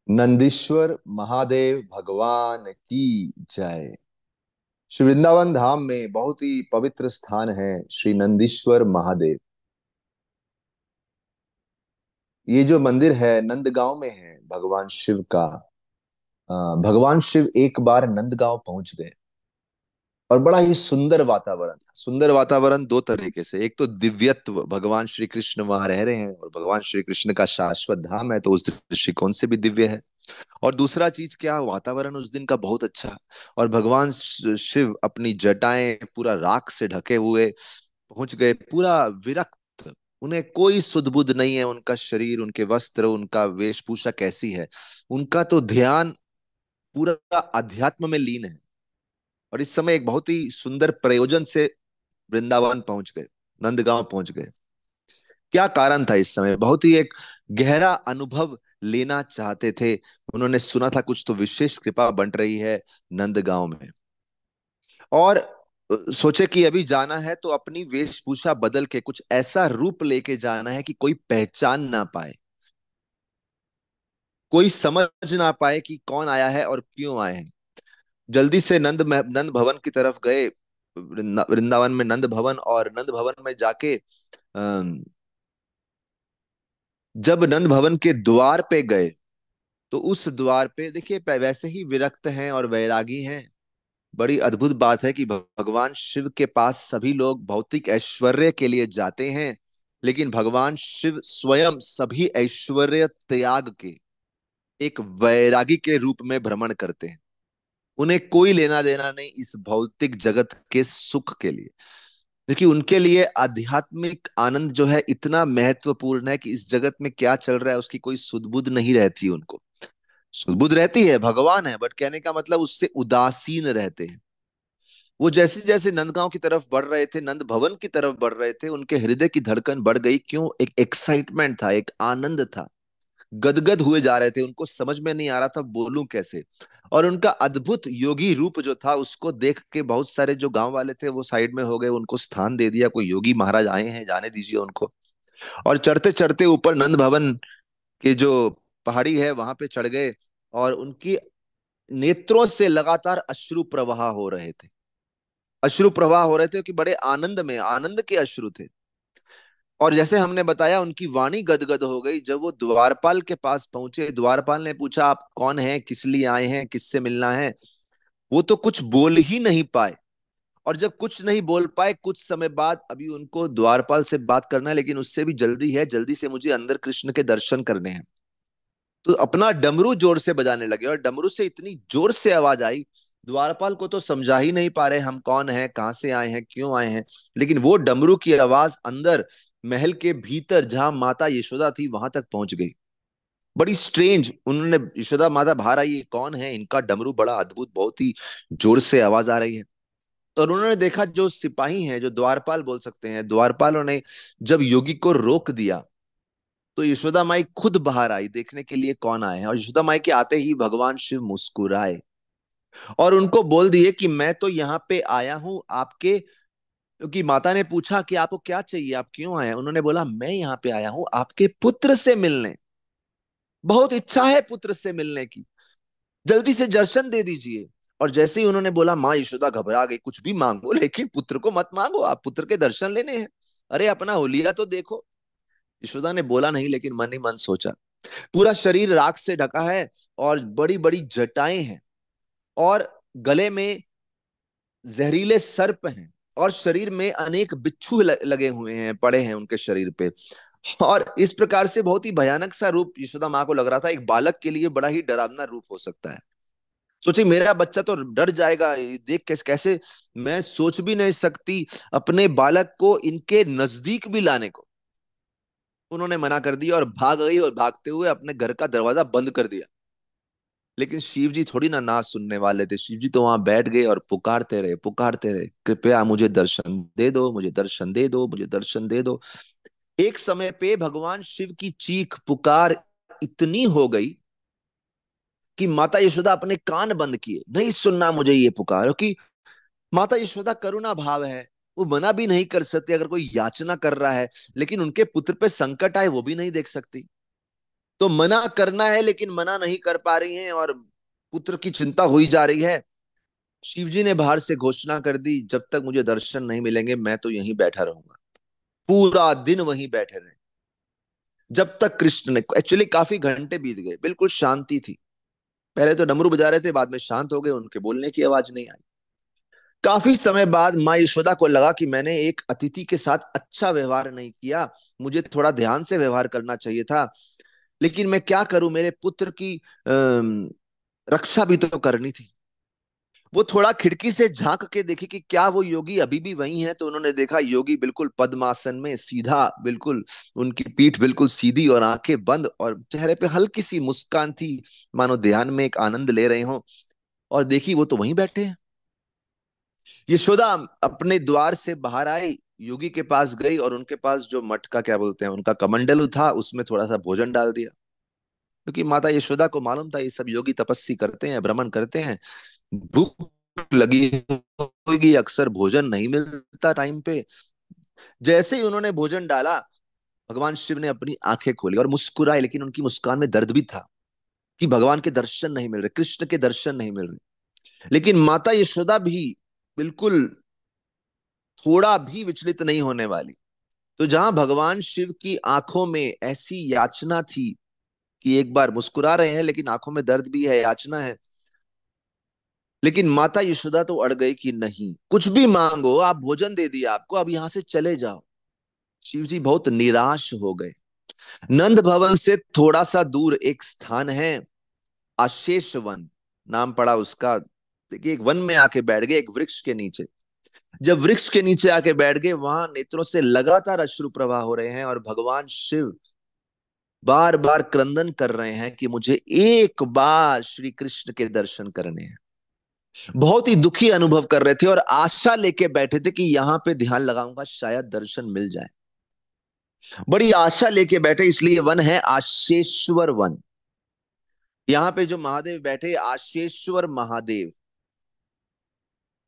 नंदीश्वर महादेव भगवान की जय। श्री वृंदावन धाम में बहुत ही पवित्र स्थान है श्री नंदीश्वर महादेव। ये जो मंदिर है नंदगांव में है भगवान शिव का। भगवान शिव एक बार नंदगांव पहुंच गए और बड़ा ही सुंदर वातावरण था। सुंदर वातावरण दो तरीके से, एक तो दिव्यत्व, भगवान श्री कृष्ण वहां रह रहे हैं और भगवान श्री कृष्ण का शाश्वत धाम है तो उस दृष्टिकोण से भी दिव्य है। और दूसरा चीज क्या, वातावरण उस दिन का बहुत अच्छा। और भगवान शिव अपनी जटाएं पूरा राख से ढके हुए पहुंच गए, पूरा विरक्त। उन्हें कोई सुध बुध नहीं है, उनका शरीर, उनके वस्त्र, उनका वेशभूषा कैसी है, उनका तो ध्यान पूरा अध्यात्म में लीन है। और इस समय एक बहुत ही सुंदर प्रयोजन से वृंदावन पहुंच गए, नंदगांव पहुंच गए। क्या कारण था? इस समय बहुत ही एक गहरा अनुभव लेना चाहते थे। उन्होंने सुना था कुछ तो विशेष कृपा बन रही है नंदगांव में। और सोचे कि अभी जाना है तो अपनी वेशभूषा बदल के कुछ ऐसा रूप लेके जाना है कि कोई पहचान ना पाए, कोई समझ ना पाए कि कौन आया है और क्यों आए हैं। जल्दी से नंद भवन की तरफ गए। वृंदावन में नंद भवन, और नंद भवन में जाके जब नंद भवन के द्वार पे गए तो उस द्वार पे देखिए, वैसे ही विरक्त हैं और वैरागी हैं। बड़ी अद्भुत बात है कि भगवान शिव के पास सभी लोग भौतिक ऐश्वर्य के लिए जाते हैं, लेकिन भगवान शिव स्वयं सभी ऐश्वर्य त्याग के एक वैरागी के रूप में भ्रमण करते हैं। उन्हें कोई लेना देना नहीं इस भौतिक जगत के सुख के लिए, क्योंकि उनके लिए आध्यात्मिक आनंद जो है इतना महत्वपूर्ण है कि इस जगत में क्या चल रहा है उसकी कोई सुध-बुध नहीं रहती उनको। सुध-बुध रहती है, भगवान है, बट कहने का मतलब उससे उदासीन रहते हैं। वो जैसे जैसे नंदगांव की तरफ बढ़ रहे थे, नंद भवन की तरफ बढ़ रहे थे, उनके हृदय की धड़कन बढ़ गई। क्यों? एक एक्साइटमेंट था, एक आनंद था। गदगद हुए जा रहे थे, उनको समझ में नहीं आ रहा था बोलूं कैसे। और उनका अद्भुत योगी रूप जो था उसको देख के बहुत सारे जो गांव वाले थे वो साइड में हो गए, उनको स्थान दे दिया, कोई योगी महाराज आए हैं, जाने दीजिए उनको। और चढ़ते चढ़ते ऊपर नंद भवन के जो पहाड़ी है वहां पे चढ़ गए। और उनकी नेत्रों से लगातार अश्रु प्रवाह हो रहे थे। अश्रु प्रवाह हो रहे थे कि बड़े आनंद में, आनंद के अश्रु थे। और जैसे हमने बताया उनकी वाणी गदगद हो गई जब वो द्वारपाल के पास पहुंचे। द्वारपाल ने पूछा, आप कौन हैं, किस लिए आए हैं, किससे मिलना है? वो तो कुछ बोल ही नहीं पाए। और जब कुछ नहीं बोल पाए, कुछ समय बाद अभी उनको द्वारपाल से बात करना है, लेकिन उससे भी जल्दी है, जल्दी से मुझे अंदर कृष्ण के दर्शन करने हैं। तो अपना डमरू जोर से बजाने लगे, और डमरू से इतनी जोर से आवाज आई, द्वारपाल को तो समझा ही नहीं पा रहे हम कौन है, कहां से आए हैं, क्यों आए हैं। लेकिन वो डमरू की आवाज अंदर महल के भीतर जहां माता यशोदा थी वहां तक पहुंच गई। बड़ी स्ट्रेंज, उन्होंने यशोदा माता बाहर आई, ये कौन है, इनका डमरू बड़ा अद्भुत, बहुत ही जोर से आवाज आ रही है। और उन्होंने देखा जो सिपाही हैं, जो द्वारपाल बोल सकते हैं, द्वारपालों ने जब योगी को रोक दिया तो यशोदा माई खुद बाहर आई देखने के लिए कौन आए हैं। और यशोदा माई के आते ही भगवान शिव मुस्कुराए और उनको बोल दिए कि मैं तो यहाँ पे आया हूं आपके, क्योंकि माता ने पूछा कि आपको क्या चाहिए, आप क्यों आए हैं? उन्होंने बोला, मैं यहाँ पे आया हूं आपके पुत्र से मिलने, बहुत इच्छा है पुत्र से मिलने की, जल्दी से दर्शन दे दीजिए। और जैसे ही उन्होंने बोला, माँ यशोदा घबरा गई, कुछ भी मांगो लेकिन पुत्र को मत मांगो, आप पुत्र के दर्शन लेने हैं, अरे अपना होलिया तो देखो। यशोदा ने बोला नहीं, लेकिन मन ही मन सोचा। पूरा शरीर राख से ढका है और बड़ी बड़ी जटाएं हैं, और गले में जहरीले सर्प हैं, और शरीर में अनेक बिच्छू लगे हुए हैं, पड़े हैं उनके शरीर पे। और इस प्रकार से बहुत ही भयानक सा रूप यशोदा माँ को लग रहा था। एक बालक के लिए बड़ा ही डरावना रूप हो सकता है। सोची मेरा बच्चा तो डर जाएगा ये देख के, कैसे मैं सोच भी नहीं सकती अपने बालक को इनके नजदीक भी लाने को। उन्होंने मना कर दिया और भाग गई, और भागते हुए अपने घर का दरवाजा बंद कर दिया। लेकिन शिव जी थोड़ी ना सुनने वाले थे। शिव जी तो वहां बैठ गए और पुकारते रहे, पुकारते रहे, कृपया मुझे दर्शन दे दो, मुझे दर्शन दे दो, मुझे दर्शन दे दो। एक समय पे भगवान शिव की चीख पुकार इतनी हो गई कि माता यशोदा अपने कान बंद किए, नहीं सुनना मुझे ये पुकार, कि माता यशोदा करुणा भाव है, वो मना भी नहीं कर सकती अगर कोई याचना कर रहा है, लेकिन उनके पुत्र पे संकट आए वो भी नहीं देख सकती। तो मना करना है लेकिन मना नहीं कर पा रही हैं, और पुत्र की चिंता हुई जा रही है। शिवजी ने बाहर से घोषणा कर दी, जब तक मुझे दर्शन नहीं मिलेंगे मैं तो यहीं बैठा रहूंगा। पूरा दिन वहीं बैठे रहे, जब तक कृष्ण ने, एक्चुअली काफी घंटे बीत गए, बिल्कुल शांति थी। पहले तो डमरू बजा रहे थे, बाद में शांत हो गए, उनके बोलने की आवाज नहीं आई। काफी समय बाद माँ यशोदा को लगा कि मैंने एक अतिथि के साथ अच्छा व्यवहार नहीं किया, मुझे थोड़ा ध्यान से व्यवहार करना चाहिए था। लेकिन मैं क्या करूं, मेरे पुत्र की रक्षा भी तो करनी थी। वो थोड़ा खिड़की से झांक के देखी कि क्या वो योगी अभी भी वही है, तो उन्होंने देखा योगी बिल्कुल पद्मासन में सीधा, बिल्कुल उनकी पीठ बिल्कुल सीधी और आंखें बंद, और चेहरे पे हल्की सी मुस्कान थी, मानो ध्यान में एक आनंद ले रहे हो। और देखी वो तो वहीं बैठे हैं। यशोदा अपने द्वार से बाहर आई, योगी के पास गई, और उनके पास जो मटका क्या बोलते हैं, उनका कमंडलू था, उसमें थोड़ा सा भोजन डाल दिया। क्योंकि माता यशोदा को मालूम था ये सब योगी तपस्वी करते हैं, भ्रमण करते हैं, भूख लगी होगी, अक्सर भोजन नहीं मिलता टाइम पे। जैसे ही उन्होंने भोजन डाला, भगवान शिव ने अपनी आंखें खोली और मुस्कुराए, लेकिन उनकी मुस्कान में दर्द भी था कि भगवान के दर्शन नहीं मिल रहे, कृष्ण के दर्शन नहीं मिल रहे। लेकिन माता यशोदा भी बिल्कुल थोड़ा भी विचलित नहीं होने वाली। तो जहां भगवान शिव की आंखों में ऐसी याचना थी कि एक बार मुस्कुरा रहे हैं लेकिन आंखों में दर्द भी है, याचना है, लेकिन माता यशोदा तो अड़ गई कि नहीं, कुछ भी मांगो, आप भोजन दे दिया आपको, अब यहां से चले जाओ। शिव जी बहुत निराश हो गए। नंद भवन से थोड़ा सा दूर एक स्थान है, आशेष वन नाम पड़ा उसका। देखिए, एक वन में आके बैठ गए, एक वृक्ष के नीचे। जब वृक्ष के नीचे आके बैठ गए, वहां नेत्रों से लगातार अश्रु प्रवाह हो रहे हैं, और भगवान शिव बार बार क्रंदन कर रहे हैं कि मुझे एक बार श्री कृष्ण के दर्शन करने हैं। बहुत ही दुखी अनुभव कर रहे थे और आशा लेके बैठे थे कि यहां पे ध्यान लगाऊंगा शायद दर्शन मिल जाए। बड़ी आशा लेके बैठे, इसलिए वन है आशेश्वर वन। यहाँ पे जो महादेव बैठे, आशेश्वर महादेव,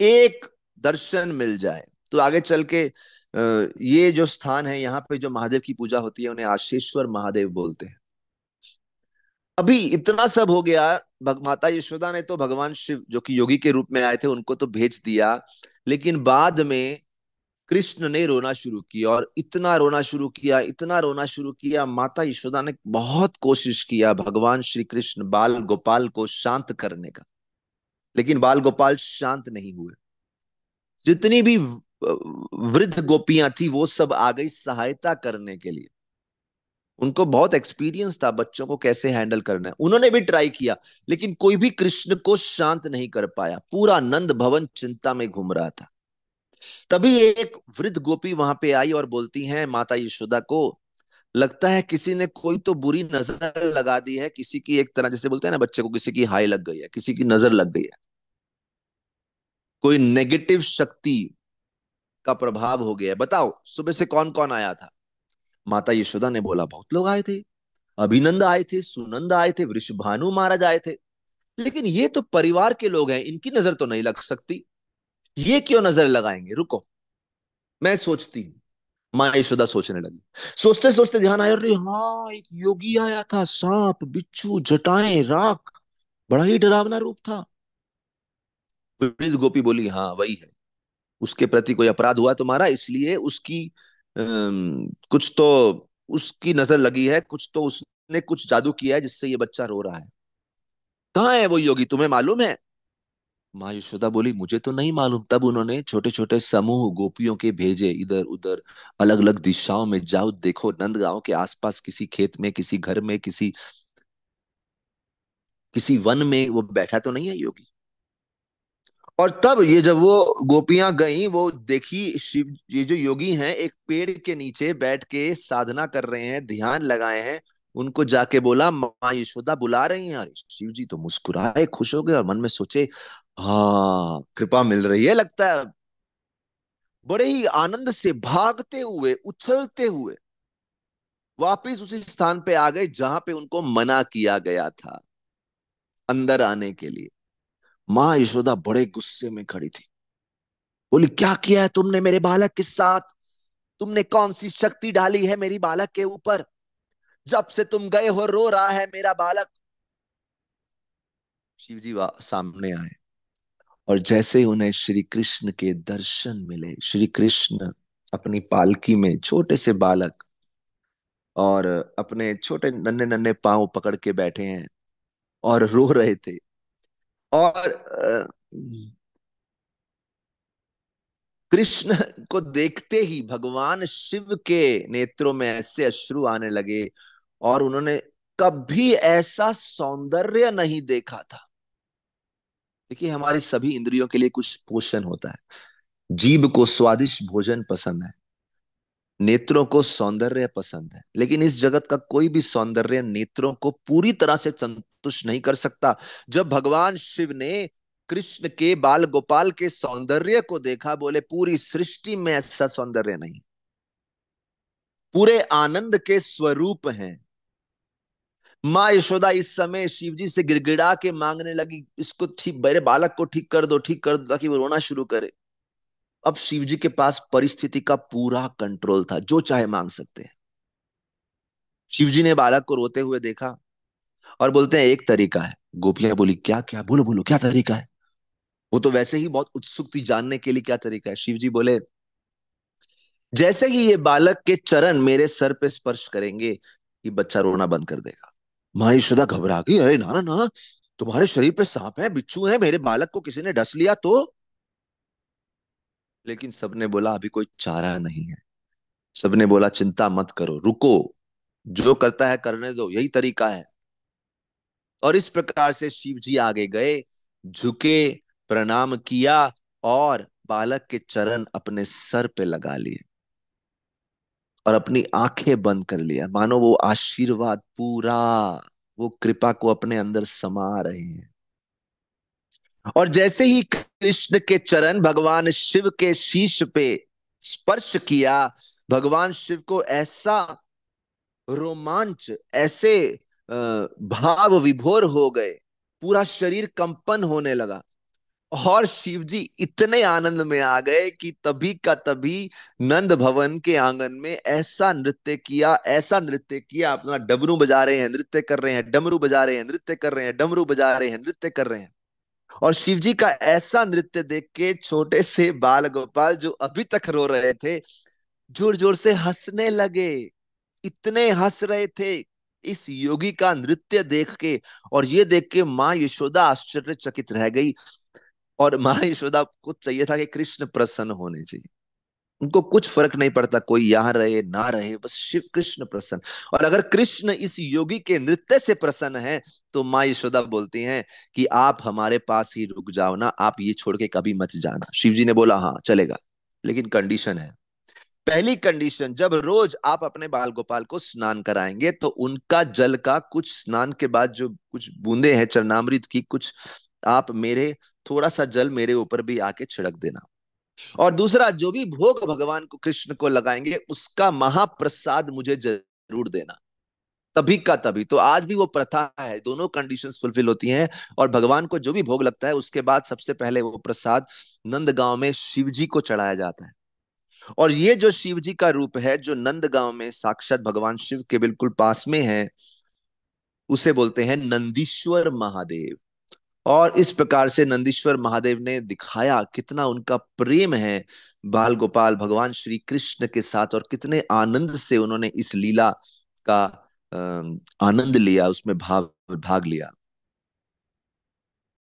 एक दर्शन मिल जाए तो आगे चल के ये जो स्थान है, यहाँ पे जो महादेव की पूजा होती है, उन्हें आशेश्वर महादेव बोलते हैं। अभी इतना सब हो गया, माता यशोदा ने तो भगवान शिव जो कि योगी के रूप में आए थे उनको तो भेज दिया, लेकिन बाद में कृष्ण ने रोना शुरू किया, और इतना रोना शुरू किया, इतना रोना शुरू किया, माता यशोदा ने बहुत कोशिश किया भगवान श्री कृष्ण बाल गोपाल को शांत करने का, लेकिन बाल गोपाल शांत नहीं हुए। जितनी भी वृद्ध गोपियां थी वो सब आ गई सहायता करने के लिए। उनको बहुत एक्सपीरियंस था बच्चों को कैसे हैंडल करना है, उन्होंने भी ट्राई किया, लेकिन कोई भी कृष्ण को शांत नहीं कर पाया। पूरा नंद भवन चिंता में घूम रहा था। तभी एक वृद्ध गोपी वहां पे आई और बोलती हैं माता यशोदा को, लगता है किसी ने कोई तो बुरी नजर लगा दी है, किसी की, एक तरह जैसे बोलते हैं ना बच्चे को, किसी की हाय लग गई है, किसी की नजर लग गई है, कोई नेगेटिव शक्ति का प्रभाव हो गया है। बताओ सुबह से कौन कौन आया था। माता यशोदा ने बोला, बहुत लोग आए थे, अभिनंद आए थे, सुनंद आए थे, वृषभानु महाराज आए थे, लेकिन ये तो परिवार के लोग हैं, इनकी नजर तो नहीं लग सकती, ये क्यों नजर लगाएंगे, रुको मैं सोचती हूँ। माँ यशोदा सोचने लगी। सोचते सोचते ध्यान आया, अरे हाँ, एक योगी आया था, सांप बिच्छू जटाएं राख, बड़ा ही डरावना रूप था। वृद्ध गोपी बोली, हाँ वही है, उसके प्रति कोई अपराध हुआ तुम्हारा, इसलिए उसकी कुछ तो उसकी नजर लगी है, कुछ तो उसने कुछ जादू किया है जिससे ये बच्चा रो रहा है। कहाँ है वो योगी, तुम्हें मालूम है। माँ यशोदा बोली, मुझे तो नहीं मालूम। तब उन्होंने छोटे छोटे समूह गोपियों के भेजे, इधर उधर अलग अलग दिशाओं में, जाओ देखो नंदगांव के आसपास किसी खेत में, किसी घर में, किसी किसी वन में वो बैठा तो नहीं है योगी। और तब ये जब वो गोपियां गई, वो देखी शिव, ये जो योगी हैं एक पेड़ के नीचे बैठ के साधना कर रहे हैं, ध्यान लगाए हैं। उनको जाके बोला, माँ यशोदा बुला रही हैं। अरे शिव जी तो मुस्कुराए, खुश हो गए, और मन में सोचे, हाँ कृपा मिल रही है लगता है। बड़े ही आनंद से भागते हुए, उछलते हुए वापिस उसी स्थान पे आ गए जहां पे उनको मना किया गया था अंदर आने के लिए। माँ यशोदा बड़े गुस्से में खड़ी थी। बोली, क्या किया है तुमने मेरे बालक के साथ, तुमने कौन सी शक्ति डाली है मेरी बालक के ऊपर, जब से तुम गए हो रो रहा है मेरा बालक। शिव जी सामने आए, और जैसे ही उन्हें श्री कृष्ण के दर्शन मिले, श्री कृष्ण अपनी पालकी में छोटे से बालक और अपने छोटे नन्हे नन्हे पांव पकड़ के बैठे हैं और रो रहे थे। और कृष्ण को देखते ही भगवान शिव के नेत्रों में ऐसे अश्रु आने लगे, और उन्होंने कभी ऐसा सौंदर्य नहीं देखा था। देखिए, हमारी सभी इंद्रियों के लिए कुछ पोषण होता है। जीभ को स्वादिष्ट भोजन पसंद है, नेत्रों को सौंदर्य पसंद है, लेकिन इस जगत का कोई भी सौंदर्य नेत्रों को पूरी तरह से संतुष्ट नहीं कर सकता। जब भगवान शिव ने कृष्ण के बाल गोपाल के सौंदर्य को देखा, बोले पूरी सृष्टि में ऐसा सौंदर्य नहीं, पूरे आनंद के स्वरूप हैं। माँ यशोदा इस समय शिव जी से गिड़गिड़ा के मांगने लगी, इसको ठीक, मेरे बालक को ठीक कर दो, ठीक कर दो, ताकि वो रोना शुरू करे। अब शिव जी के पास परिस्थिति का पूरा कंट्रोल था, जो चाहे मांग सकते हैं। शिव जी ने बालक को रोते हुए देखा और बोलते हैं एक तरीका है। गोपियां बोली क्या क्या, बोलो बोलो क्या तरीका है। वो तो वैसे ही बहुत उत्सुक थी जानने के लिए क्या तरीका है। शिव जी बोले, जैसे ही ये बालक के चरण मेरे सर पे स्पर्श करेंगे, ये बच्चा रोना बंद कर देगा। माँ यशोदा घबरा गई, अरे ना ना ना, तुम्हारे शरीर पे सांप है, बिच्छू है, मेरे बालक को किसी ने डस लिया तो। लेकिन सबने बोला अभी कोई चारा नहीं है। सबने बोला चिंता मत करो, रुको, जो करता है करने दो, यही तरीका है। और इस प्रकार से शिव जी आगे गए, झुके, प्रणाम किया, और बालक के चरण अपने सर पे लगा लिए और अपनी आंखें बंद कर लिया, मानो वो आशीर्वाद पूरा, वो कृपा को अपने अंदर समा रहे हैं। और जैसे ही कृष्ण के चरण भगवान शिव के शीश पे स्पर्श किया, भगवान शिव को ऐसा रोमांच, ऐसे भाव विभोर हो गए, पूरा शरीर कंपन होने लगा। और शिव जी इतने आनंद में आ गए कि तभी का तभी नंद भवन के आंगन में ऐसा नृत्य किया, ऐसा नृत्य किया, अपना डमरू बजा रहे हैं, नृत्य कर रहे हैं, डमरू बजा रहे हैं, नृत्य कर रहे हैं, डमरू बजा रहे हैं, नृत्य कर रहे हैं। और शिव जी का ऐसा नृत्य देख के छोटे से बाल गोपाल जो अभी तक रो रहे थे, जोर जोर से हंसने लगे। इतने हंस रहे थे इस योगी का नृत्य देख के। और ये देख के माँ यशोदा आश्चर्यचकित रह गई। और माँ यशोदा को चाहिए था कि कृष्ण प्रसन्न होने चाहिए, उनको कुछ फर्क नहीं पड़ता कोई यहाँ रहे ना रहे, बस शिव कृष्ण प्रसन्न। और अगर कृष्ण इस योगी के नृत्य से प्रसन्न है, तो माँ यशोदा बोलती हैं कि आप हमारे पास ही रुक जाओ ना, आप ये छोड़ के कभी मत जाना। शिव जी ने बोला हाँ चलेगा, लेकिन कंडीशन है। पहली कंडीशन, जब रोज आप अपने बाल गोपाल को स्नान कराएंगे, तो उनका जल का कुछ, स्नान के बाद जो कुछ बूंदे हैं चरणामृत की, कुछ आप मेरे, थोड़ा सा जल मेरे ऊपर भी आके छिड़क देना। और दूसरा, जो भी भोग भगवान को, कृष्ण को लगाएंगे, उसका महाप्रसाद मुझे जरूर देना। तभी का तभी, तो आज भी वो प्रथा है, दोनों कंडीशंस फुलफिल होती हैं। और भगवान को जो भी भोग लगता है, उसके बाद सबसे पहले वो प्रसाद नंद गांव में शिव जी को चढ़ाया जाता है। और ये जो शिव जी का रूप है, जो नंद गांव में साक्षात भगवान शिव के बिल्कुल पास में है, उसे बोलते हैं नंदीश्वर महादेव। और इस प्रकार से नंदीश्वर महादेव ने दिखाया कितना उनका प्रेम है बाल गोपाल भगवान श्री कृष्ण के साथ, और कितने आनंद से उन्होंने इस लीला का आनंद लिया, उसमें भाग भाग लिया।